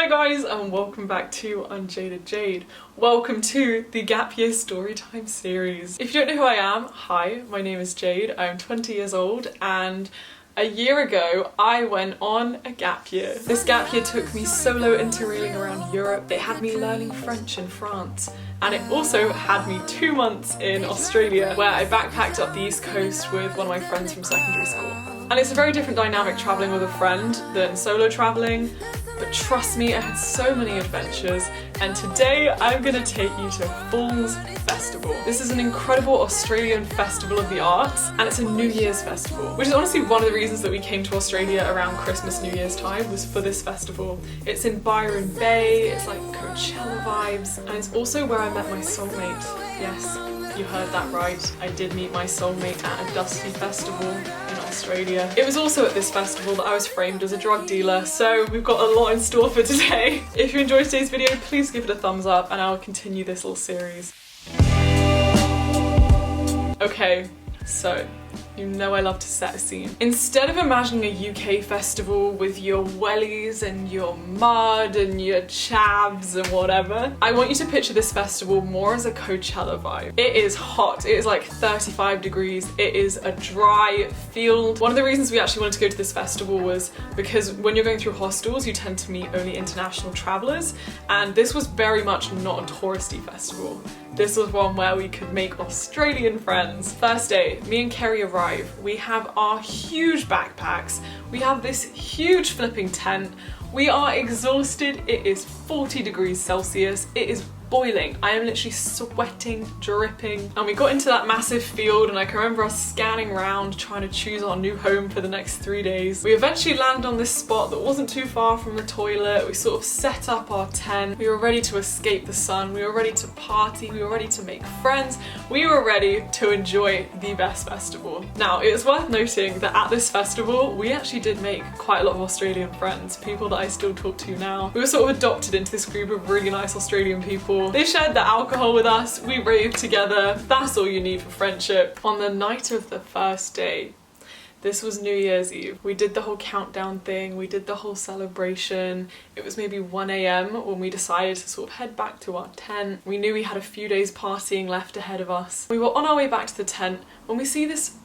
Hi guys, and welcome back to UnJaded Jade. Welcome to the Gap Year Storytime series. If you don't know who I am, hi, my name is Jade, I'm 20 years old, and a year ago I went on a gap year. This gap year took me solo interrailing around Europe. It had me learning French in France, and it also had me 2 months in Australia, where I backpacked up the East Coast with one of my friends from secondary school. And it's a very different dynamic travelling with a friend than solo travelling, but trust me, I had so many adventures, and today I'm gonna take you to Falls Festival. This is an incredible Australian festival of the arts, and it's a New Year's festival, which is honestly one of the reasons that we came to Australia around Christmas, New Year's time, was for this festival. It's in Byron Bay, it's like Coachella vibes, and it's also where I met my soulmate. Yes, you heard that right, I did meet my soulmate at a dusty festival in Australia. It was also at this festival that I was framed as a drug dealer, so we've got a lot in store for today. If you enjoyed today's video, please give it a thumbs up and I'll continue this little series. Okay, so you know I love to set a scene. Instead of imagining a UK festival with your wellies and your mud and your chavs and whatever, I want you to picture this festival more as a Coachella vibe. It is hot, it is like 35 degrees, it is a dry field. One of the reasons we actually wanted to go to this festival was because when you're going through hostels, you tend to meet only international travellers, and this was very much not a touristy festival. This was one where we could make Australian friends. First day, me and Kerry arrive. We have our huge backpacks. We have this huge flipping tent. We are exhausted. It is 40 degrees Celsius. It is boiling. I am literally sweating, dripping. And we got into that massive field, and I can remember us scanning around trying to choose our new home for the next 3 days. We eventually landed on this spot that wasn't too far from the toilet. We sort of set up our tent. We were ready to escape the sun. We were ready to party. We were ready to make friends. We were ready to enjoy the best festival. Now, it is worth noting that at this festival, we actually did make quite a lot of Australian friends, people that I still talk to now. We were sort of adopted into this group of really nice Australian people. They shared the alcohol with us, we raved together, that's all you need for friendship. On the night of the first day, this was New Year's Eve, we did the whole countdown thing, we did the whole celebration. It was maybe 1 AM when we decided to sort of head back to our tent. We knew we had a few days partying left ahead of us. We were on our way back to the tent when we see this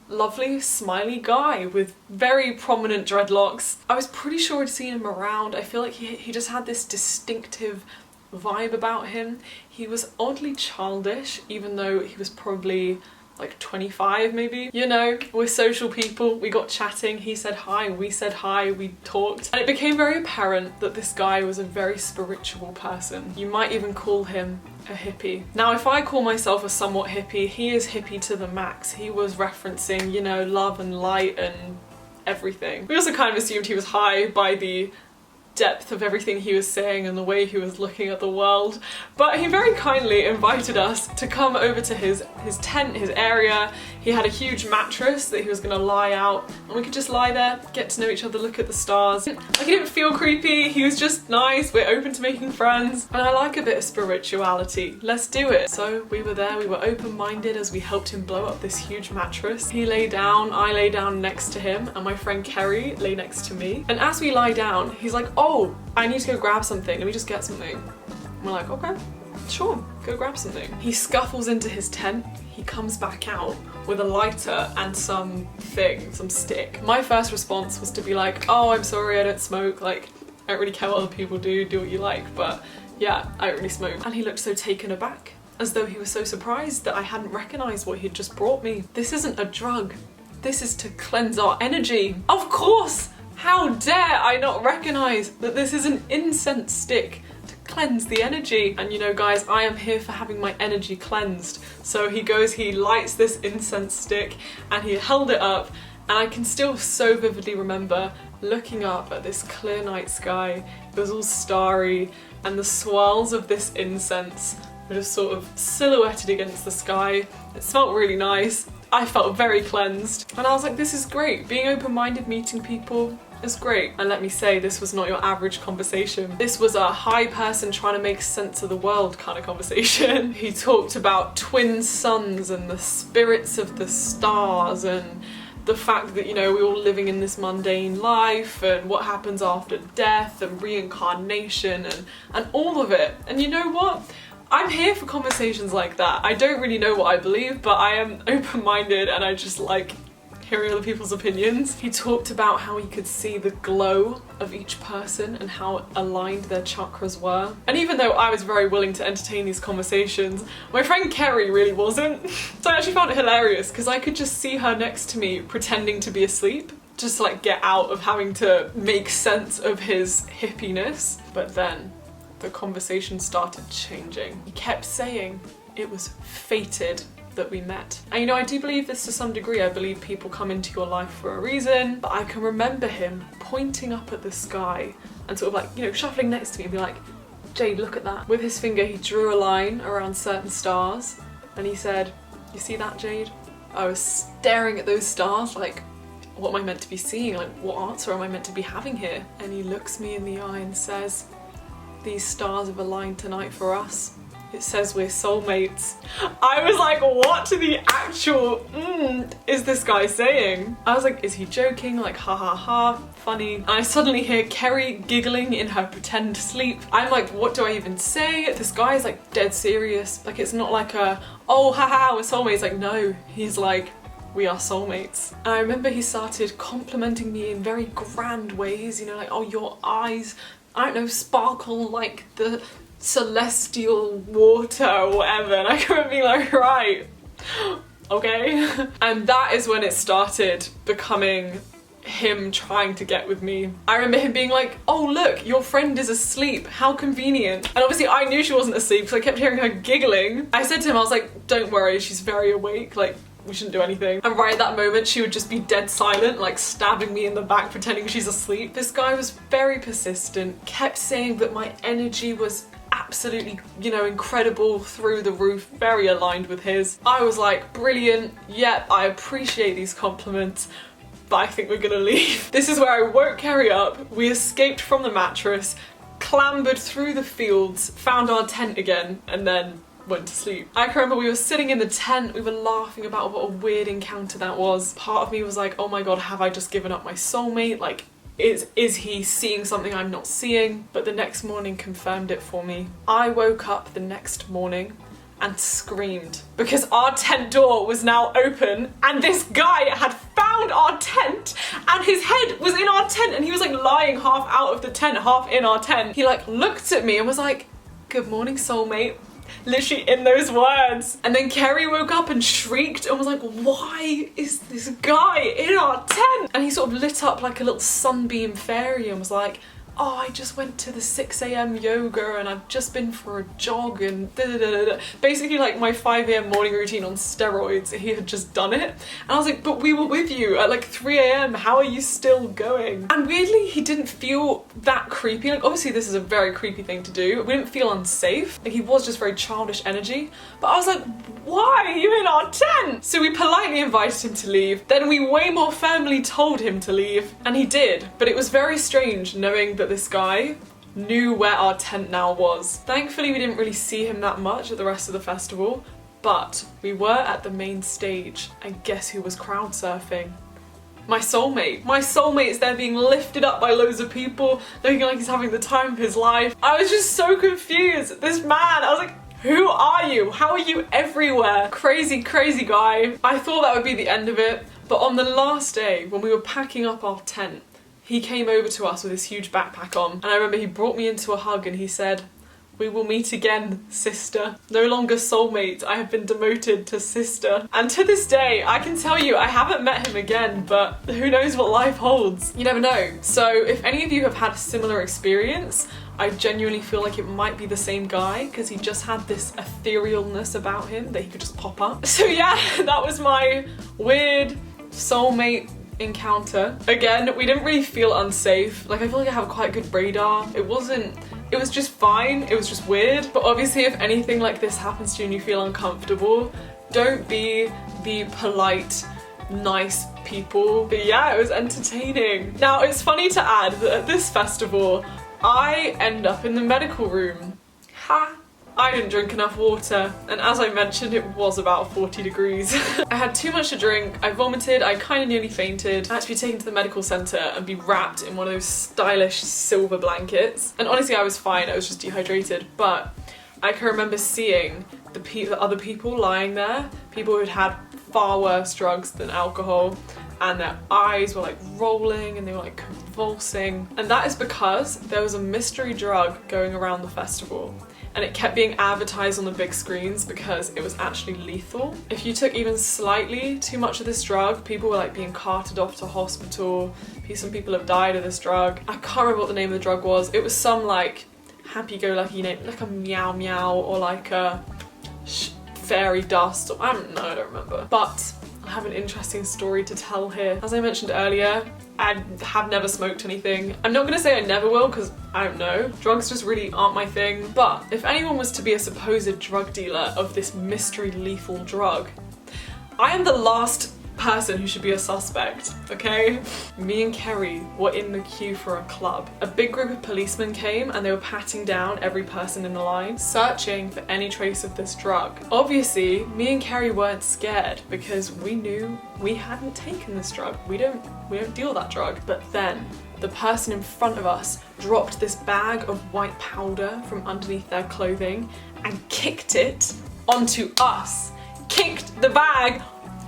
lovely, smiley guy with very prominent dreadlocks. I was pretty sure I'd seen him around. I feel like he just had this distinctive vibe about him. He was oddly childish, even though he was probably like 25 maybe. You know, we're social people, we got chatting, he said hi, we said hi, we talked. And it became very apparent that this guy was a very spiritual person. You might even call him a hippie. Now, if I call myself a somewhat hippie, he is hippie to the max. He was referencing, you know, love and light and everything. We also kind of assumed he was high by the depth of everything he was saying and the way he was looking at the world, but he very kindly invited us to come over to his tent, his area. He had a huge mattress that he was gonna lie out, and we could just lie there, get to know each other, look at the stars. Like, he didn't feel creepy, he was just nice, we're open to making friends, and I like a bit of spirituality. Let's do it. So we were there, we were open-minded as we helped him blow up this huge mattress. He lay down, I lay down next to him, and my friend Kerry lay next to me. And as we lie down, he's like, "Oh, I need to go grab something, let me just get something." And we're like, okay, sure, go grab something. He scuffles into his tent, he comes back out with a lighter and some stick. My first response was to be like, "Oh, I'm sorry, I don't smoke, like, I don't really care what other people do what you like, but yeah, I don't really smoke." And he looked so taken aback, as though he was so surprised that I hadn't recognised what he'd just brought me. This isn't a drug, this is to cleanse our energy. Of course! How dare I not recognise that this is an incense stick to cleanse the energy? And you know guys, I am here for having my energy cleansed. So he lights this incense stick and he held it up, and I can still so vividly remember looking up at this clear night sky. It was all starry, and the swirls of this incense were just sort of silhouetted against the sky. It smelled really nice. I felt very cleansed, and I was like, this is great. Being open-minded, meeting people, is great. And let me say, this was not your average conversation. This was a high person trying to make sense of the world kind of conversation. He talked about twin suns and the spirits of the stars and the fact that, you know, we're all living in this mundane life and what happens after death and reincarnation and all of it. And you know what? I'm here for conversations like that. I don't really know what I believe, but I am open-minded and I just like hearing other people's opinions. He talked about how he could see the glow of each person and how aligned their chakras were. And even though I was very willing to entertain these conversations, my friend Kerry really wasn't. So I actually found it hilarious because I could just see her next to me pretending to be asleep, just to like get out of having to make sense of his hippiness. But then the conversation started changing. He kept saying it was fated that we met. And you know, I do believe this to some degree. I believe people come into your life for a reason, but I can remember him pointing up at the sky and sort of like, you know, shuffling next to me and be like, Jade, look at that. With his finger, he drew a line around certain stars and he said, you see that, Jade? I was staring at those stars like, what am I meant to be seeing? Like, what answer am I meant to be having here? And he looks me in the eye and says, these stars have aligned tonight for us. It says we're soulmates. I was like, what the actual is this guy saying? I was like, is he joking? Like, ha ha ha, funny. And I suddenly hear Kerry giggling in her pretend sleep. I'm like, what do I even say? This guy is like dead serious. Like, it's not like a, oh haha, we're soulmates. Like, no, he's like, we are soulmates. And I remember he started complimenting me in very grand ways, you know, like, oh, your eyes, I don't know, sparkle like the celestial water or whatever. And I can remember being like, right, okay. And that is when it started becoming him trying to get with me. I remember him being like, oh look, your friend is asleep, how convenient. And obviously I knew she wasn't asleep because I kept hearing her giggling. I said to him, I was like, don't worry, she's very awake, like we shouldn't do anything. And right at that moment she would just be dead silent, like stabbing me in the back pretending she's asleep. This guy was very persistent, kept saying that my energy was absolutely, you know, incredible, through the roof, very aligned with his. I was like, brilliant, yep, I appreciate these compliments, but I think we're gonna leave. This is where I woke Kerry up, we escaped from the mattress, clambered through the fields, found our tent again, and then went to sleep. I can remember we were sitting in the tent, we were laughing about what a weird encounter that was. Part of me was like, oh my god, have I just given up my soulmate? Like, is he seeing something I'm not seeing? But the next morning confirmed it for me. I woke up the next morning and screamed because our tent door was now open and this guy had found our tent and his head was in our tent and he was like lying half out of the tent, half in our tent. He like looked at me and was like, good morning, soulmate. Literally in those words. And then Kerry woke up and shrieked and was like, why is this guy in our tent? And he sort of lit up like a little sunbeam fairy and was like, oh, I just went to the 6 AM yoga and I've just been for a jog and da da da da. Basically like my 5 AM morning routine on steroids, he had just done it. And I was like, but we were with you at like 3 AM, how are you still going? And weirdly, he didn't feel that creepy. Like obviously this is a very creepy thing to do. We didn't feel unsafe. Like he was just very childish energy. But I was like, why are you in our tent? So we politely invited him to leave. Then we way more firmly told him to leave. And he did. But it was very strange knowing that this guy knew where our tent now was. Thankfully we didn't really see him that much at the rest of the festival, but we were at the main stage and guess who was crowd surfing? My soulmate. My soulmate is there being lifted up by loads of people, looking like he's having the time of his life. I was just so confused. This man, I was like, who are you? How are you everywhere? Crazy, crazy guy. I thought that would be the end of it, but on the last day when we were packing up our tent, he came over to us with his huge backpack on, and I remember he brought me into a hug and he said, we will meet again, sister. No longer soulmate, I have been demoted to sister. And to this day, I can tell you, I haven't met him again, but who knows what life holds? You never know. So if any of you have had a similar experience, I genuinely feel like it might be the same guy because he just had this etherealness about him that he could just pop up. So yeah, that was my weird soulmate encounter. Again, we didn't really feel unsafe. Like I feel like I have quite good radar. It was just fine. It was just weird. But obviously if anything like this happens to you and you feel uncomfortable, don't be the polite, nice people. But yeah, it was entertaining. Now it's funny to add that at this festival, I end up in the medical room. Ha! I didn't drink enough water, and as I mentioned, it was about 40 degrees. I had too much to drink, I vomited, I kind of nearly fainted. I had to be taken to the medical centre and be wrapped in one of those stylish silver blankets. And honestly, I was fine, I was just dehydrated, but I can remember seeing the other people lying there, people who'd had far worse drugs than alcohol, and their eyes were like rolling and they were like convulsing. And that is because there was a mystery drug going around the festival, and it kept being advertised on the big screens because it was actually lethal. If you took even slightly too much of this drug, people were like being carted off to hospital. Some people have died of this drug. I can't remember what the name of the drug was. It was some like happy-go-lucky name, like a meow meow or like a fairy dust, or I don't know, I don't remember. But I have an interesting story to tell here. As I mentioned earlier, I have never smoked anything. I'm not gonna say I never will because I don't know. Drugs just really aren't my thing. But if anyone was to be a supposed drug dealer of this mystery lethal drug, I am the last person who should be a suspect, okay? Me and Kerry were in the queue for a club. A big group of policemen came and they were patting down every person in the line, searching for any trace of this drug. Obviously, me and Kerry weren't scared because we knew we hadn't taken this drug. We don't deal that drug. But then the person in front of us dropped this bag of white powder from underneath their clothing and kicked it onto us. Kicked the bag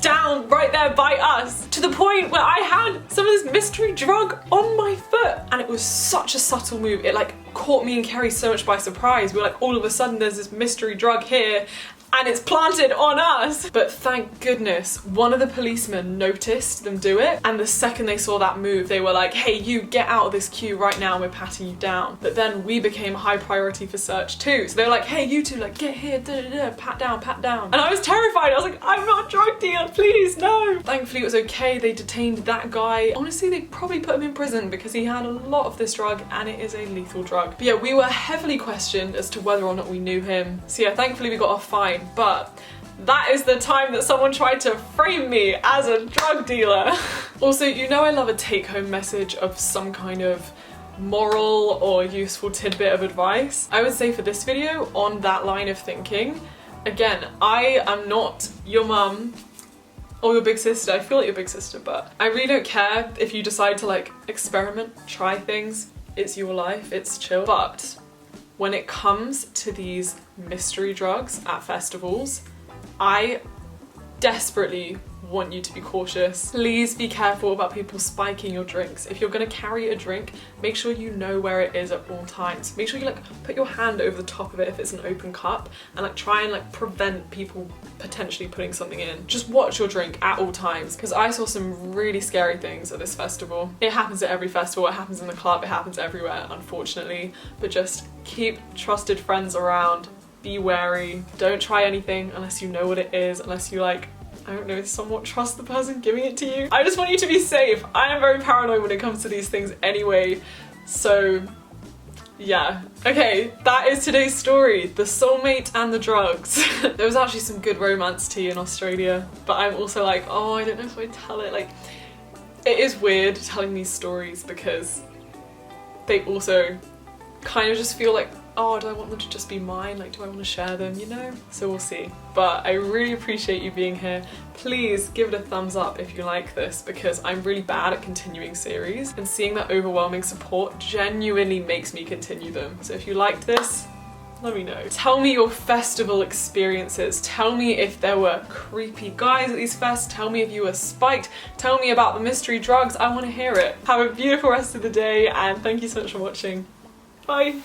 down right there by us, to the point where I had some of this mystery drug on my foot. And it was such a subtle move. It like caught me and Kerry so much by surprise. We were like, all of a sudden there's this mystery drug here and it's planted on us. But thank goodness one of the policemen noticed them do it, and the second they saw that move they were like, hey, you get out of this queue right now, we're patting you down. But then we became high priority for search too, so they were like, hey, you two, like, get here, da, da, da, pat down, pat down. And I was terrified. I was like, I'm not a drug dealer, please, no. Thankfully it was okay. They detained that guy. Honestly, they probably put him in prison because he had a lot of this drug and it is a lethal drug. But yeah, we were heavily questioned as to whether or not we knew him. So yeah, thankfully we got a fine. But that is the time that someone tried to frame me as a drug dealer. Also, you know I love a take-home message of some kind of moral or useful tidbit of advice. I would say for this video, on that line of thinking, again, I am not your mum or your big sister. I feel like your big sister, but I really don't care if you decide to like experiment, try things. It's your life, it's chill. But when it comes to these mystery drugs at festivals, I desperately want you to be cautious. Please be careful about people spiking your drinks. If you're gonna carry a drink, make sure you know where it is at all times. Make sure you like put your hand over the top of it if it's an open cup, and like try and like prevent people potentially putting something in. Just watch your drink at all times, because I saw some really scary things at this festival. It happens at every festival, it happens in the club, it happens everywhere, unfortunately. But just keep trusted friends around, be wary, don't try anything unless you know what it is, unless you like, I don't know, somewhat trust the person giving it to you. I just want you to be safe. I am very paranoid when it comes to these things anyway, so yeah. Okay, that is today's story, the soulmate and the drugs. There was actually some good romance tea in Australia, but I'm also like, oh, I don't know if I tell it. Like, it is weird telling these stories because they also kind of just feel like, oh, do I want them to just be mine? Like, do I want to share them, you know? So we'll see. But I really appreciate you being here. Please give it a thumbs up if you like this, because I'm really bad at continuing series, and seeing that overwhelming support genuinely makes me continue them. So if you liked this, let me know. Tell me your festival experiences. Tell me if there were creepy guys at these fests. Tell me if you were spiked. Tell me about the mystery drugs. I want to hear it. Have a beautiful rest of the day, and thank you so much for watching. Bye.